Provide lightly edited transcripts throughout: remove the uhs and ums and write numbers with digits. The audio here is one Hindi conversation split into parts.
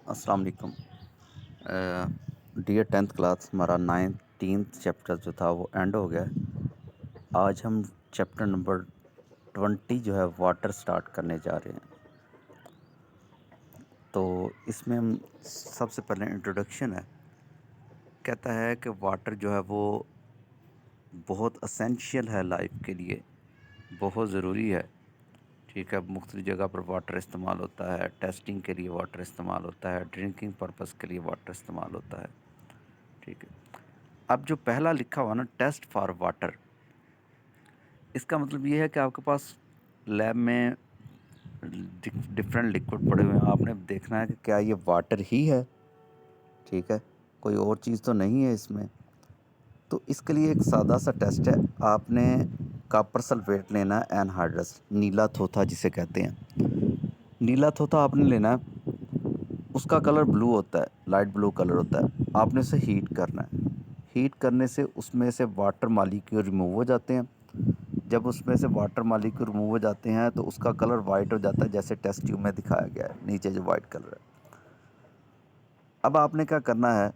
अस्सलाम वालेकुम। डियर 10th क्लास, हमारा 19th चैप्टर जो था वो एंड हो गया है। आज हम चैप्टर नंबर 20 जो है वाटर स्टार्ट करने जा रहे हैं। तो इसमें हम सबसे पहले इंट्रोडक्शन है। कहता है कि वाटर जो है वो बहुत असेंशियल है लाइफ के लिए, बहुत ज़रूरी है। ठीक है, मुख्तलिफ जगह पर वाटर इस्तेमाल होता है, टेस्टिंग के लिए वाटर इस्तेमाल होता है, ड्रिंकिंग पर्पज़ के लिए वाटर इस्तेमाल होता है। ठीक है, अब जो पहला लिखा हुआ ना, टेस्ट फॉर वाटर, इसका मतलब ये है कि आपके पास लैब में डिफरेंट लिक्विड पड़े हुए हैं, आपने देखना है कि क्या ये वाटर ही है। ठीक है, कोई और चीज़ तो नहीं है इसमें। तो इसके लिए एक सादा सा टेस्ट है। आपने कॉपर सल्फेट लेना है, एनहाइड्रस, नीला थोथा जिसे कहते हैं। नीला थोथा आपने लेना है, उसका कलर ब्लू होता है, लाइट ब्लू कलर होता है। आपने उसे हीट करना है। हीट करने से उसमें से वाटर मॉलिक्यूल रिमूव हो जाते हैं। जब उसमें से वाटर मॉलिक्यूल रिमूव हो जाते हैं तो उसका कलर वाइट हो जाता है, जैसे टेस्ट ट्यूब में दिखाया गया है, नीचे जो वाइट कलर है। अब आपने क्या करना है,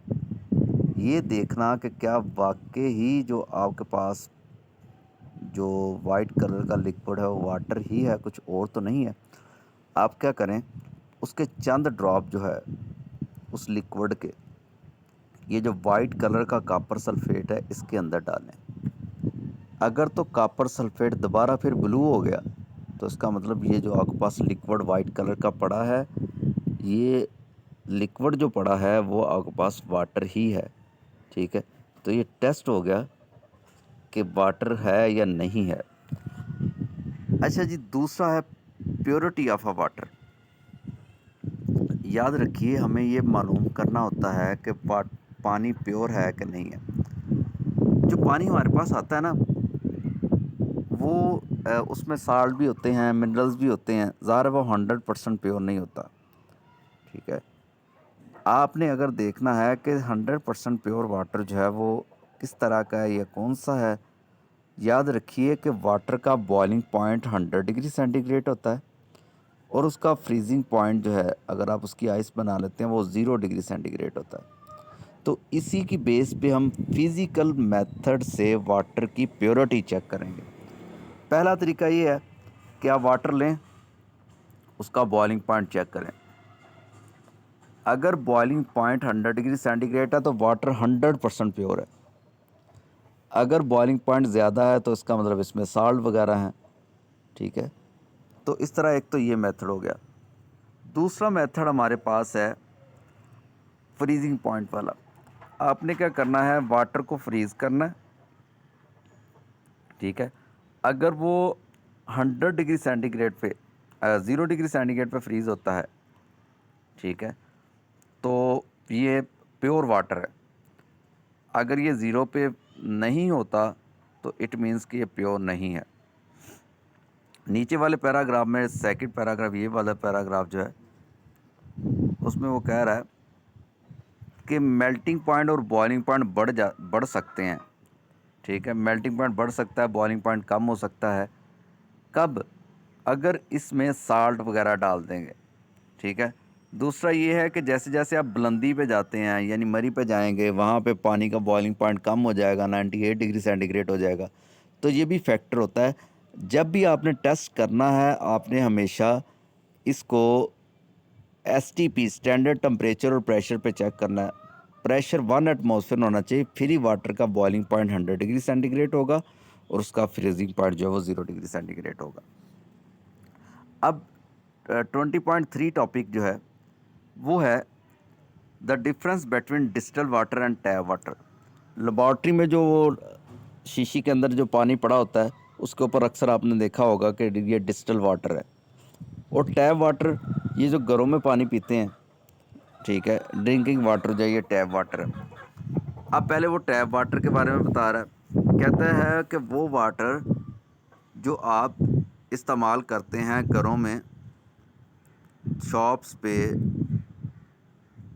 ये देखना कि क्या वाकई ही जो आपके पास जो वाइट कलर का लिक्विड है वो वाटर ही है, कुछ और तो नहीं है। आप क्या करें, उसके चंद ड्रॉप जो है उस लिक्विड के, ये जो वाइट कलर का कॉपर सल्फेट है, इसके अंदर डालें। अगर तो कॉपर सल्फेट दोबारा फिर ब्लू हो गया तो इसका मतलब ये जो आपके पास लिक्विड वाइट कलर का पड़ा है, ये लिक्विड जो पड़ा है वो आपके पास वाटर ही है। ठीक है, तो ये टेस्ट हो गया कि वाटर है या नहीं है। अच्छा जी, दूसरा है प्योरिटी ऑफ अ वाटर। याद रखिए, हमें ये मालूम करना होता है कि पानी प्योर है कि नहीं है। जो पानी हमारे पास आता है ना, वो उसमें साल्ट भी होते हैं, मिनरल्स भी होते हैं, ज़ाहिर है वो 100% प्योर नहीं होता। ठीक है, आपने अगर देखना है कि 100% प्योर वाटर जो है वो किस तरह का है या कौन सा है, याद रखिए कि वाटर का बॉइलिंग पॉइंट 100 डिग्री सेंटीग्रेड होता है और उसका फ्रीजिंग पॉइंट जो है, अगर आप उसकी आइस बना लेते हैं, वो 0 डिग्री सेंटीग्रेड होता है। तो इसी की बेस पे हम फिज़िकल मेथड से वाटर की प्योरिटी चेक करेंगे। पहला तरीका ये है कि आप वाटर लें, उसका बॉइलिंग पॉइंट चेक करें। अगर बॉइलिंग पॉइंट 100 डिग्री सेंटीग्रेड है तो वाटर 100% प्योर है। अगर बॉइलिंग पॉइंट ज़्यादा है तो इसका मतलब इसमें साल्ट वगैरह हैं। ठीक है, तो इस तरह एक तो ये मेथड हो गया। दूसरा मेथड हमारे पास है फ्रीजिंग पॉइंट वाला। आपने क्या करना है, वाटर को फ्रीज़ करना है। ठीक है, अगर वो 100 डिग्री सेंटीग्रेड पे 0 डिग्री सेंटीग्रेड पे फ्रीज़ होता है, ठीक है, तो ये प्योर वाटर है। अगर ये ज़ीरो पे नहीं होता तो इट मीन्स कि ये प्योर नहीं है। नीचे वाले पैराग्राफ में सेकंड पैराग्राफ, ये वाला पैराग्राफ जो है उसमें वो कह रहा है कि मेल्टिंग पॉइंट और बॉइलिंग पॉइंट बढ़ सकते हैं। ठीक है, मेल्टिंग पॉइंट बढ़ सकता है, बॉइलिंग पॉइंट कम हो सकता है। कब? अगर इसमें साल्ट वगैरह डाल देंगे। ठीक है, दूसरा ये है कि जैसे जैसे आप बुलंदी पे जाते हैं, यानी मरी पे जाएंगे, वहाँ पे पानी का बॉइलिंग पॉइंट कम हो जाएगा, 98 डिग्री सेंटीग्रेड हो जाएगा। तो ये भी फैक्टर होता है। जब भी आपने टेस्ट करना है, आपने हमेशा इसको एसटीपी, स्टैंडर्ड टेम्परेचर और प्रेशर पे चेक करना है। प्रेशर 1 एटमॉस्फेयर होना चाहिए, फिर ही वाटर का बॉइलिंग पॉइंट 100 डिग्री सेंटीग्रेड होगा और उसका फ्रीजिंग पॉइंट जो है वो 0 डिग्री सेंटीग्रेड होगा। अब 20.3 टॉपिक जो है वो है the difference between distil water and tap water. Laboratory में जो वो शीशी के अंदर जो पानी पड़ा होता है, उसके ऊपर अक्सर आपने देखा होगा कि ये डिस्टिल वाटर है। और टैप वाटर, ये जो घरों में पानी पीते हैं, ठीक है, ड्रिंकिंग वाटर जो है ये टैप वाटर है। अब पहले वो टैप वाटर के बारे में बता रहा है। कहता है कि वो वाटर जो आप इस्तेमाल करते हैं घरों में, शॉप्स पे,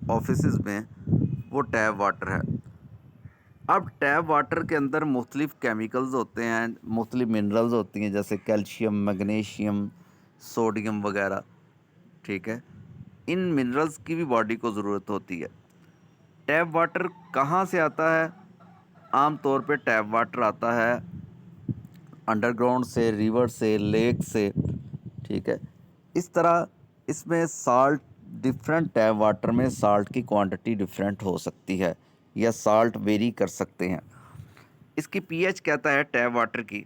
ऑफिसेज़ में, वो टैप वाटर है। अब टैप वाटर के अंदर मुख्तलिफ़ केमिकल्स होते हैं, मुख्तलिफ़ मिनरल्स होती हैं, जैसे कैल्शियम, मैग्नीशियम, सोडियम वगैरह। ठीक है, इन मिनरल्स की भी बॉडी को ज़रूरत होती है। टैप वाटर कहाँ से आता है? आम तौर पे टैप वाटर आता है अंडरग्राउंड से, रिवर से, लेक से, ठीक है। इस तरह इसमें साल्ट डिफरेंट टैप वाटर में साल्ट की क्वांटिटी डिफरेंट हो सकती है या साल्ट वेरी कर सकते हैं। इसकी पीएच कहता है टैप वाटर की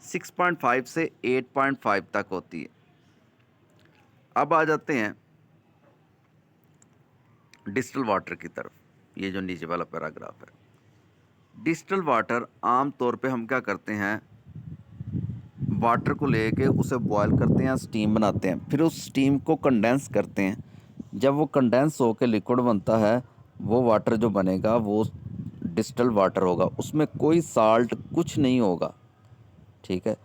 6.5 से 8.5 तक होती है। अब आ जाते हैं डिस्टिल वाटर की तरफ, ये जो नीचे वाला पैराग्राफ है। डिस्टिल वाटर आम तौर पे हम क्या करते हैं, वाटर को लेके उसे बॉयल करते हैं, स्टीम बनाते हैं, फिर उस स्टीम को कंडेंस करते हैं। जब वो कंडेंस होकर लिक्विड बनता है, वो वाटर जो बनेगा वो डिस्टिल वाटर होगा। उसमें कोई साल्ट कुछ नहीं होगा, ठीक है।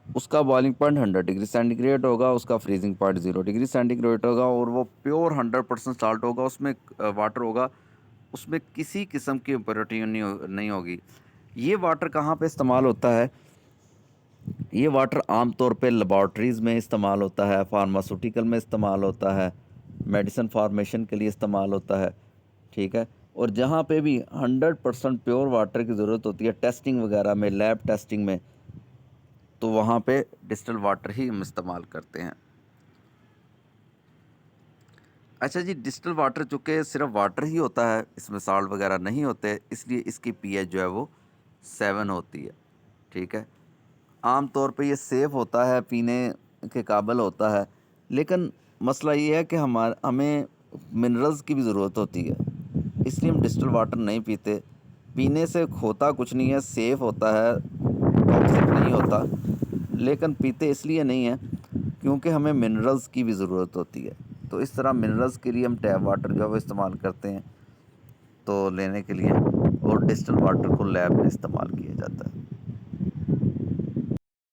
उसका बॉइलिंग पॉइंट 100 डिग्री सेंटीग्रेड होगा, उसका फ्रीजिंग पॉइंट 0 डिग्री सेंटीग्रेड होगा, और वो प्योर 100% साल्ट होगा, उसमें वाटर होगा, उसमें किसी किस्म की इम्प्योरिटी नहीं होगी। ये वाटर कहाँ पे इस्तेमाल होता है? ये वाटर आम तौर पे लेबॉर्ट्रीज़ में इस्तेमाल होता है, फार्मास्यूटिकल में इस्तेमाल होता है, मेडिसिन फार्मेशन के लिए इस्तेमाल होता है, ठीक है। और जहाँ पे भी 100% प्योर वाटर की ज़रूरत होती है टेस्टिंग वगैरह में, लैब टेस्टिंग में, तो वहाँ पे डिस्टिल वाटर ही हम इस्तेमाल करते हैं। अच्छा जी, डिस्टिल वाटर चूँकि सिर्फ वाटर ही होता है, इसमें साल्ट वगैरह नहीं होते, इसलिए इसकी पीएच जो है वो 7 होती है, ठीक है। आम तौर पे ये सेफ़ होता है, पीने के काबिल होता है, लेकिन मसला ये है कि हमें मिनरल्स की भी ज़रूरत होती है, इसलिए हम डिस्टिल वाटर नहीं पीते। पीने से होता कुछ नहीं है, सेफ़ होता है, टॉक्सिक नहीं होता, लेकिन पीते इसलिए नहीं है क्योंकि हमें मिनरल्स की भी ज़रूरत होती है। तो इस तरह मिनरल्स के लिए हम टैप वाटर जो है वो इस्तेमाल करते हैं तो लेने के लिए, और डिस्टिल वाटर को लैब में इस्तेमाल किए जाते हैं।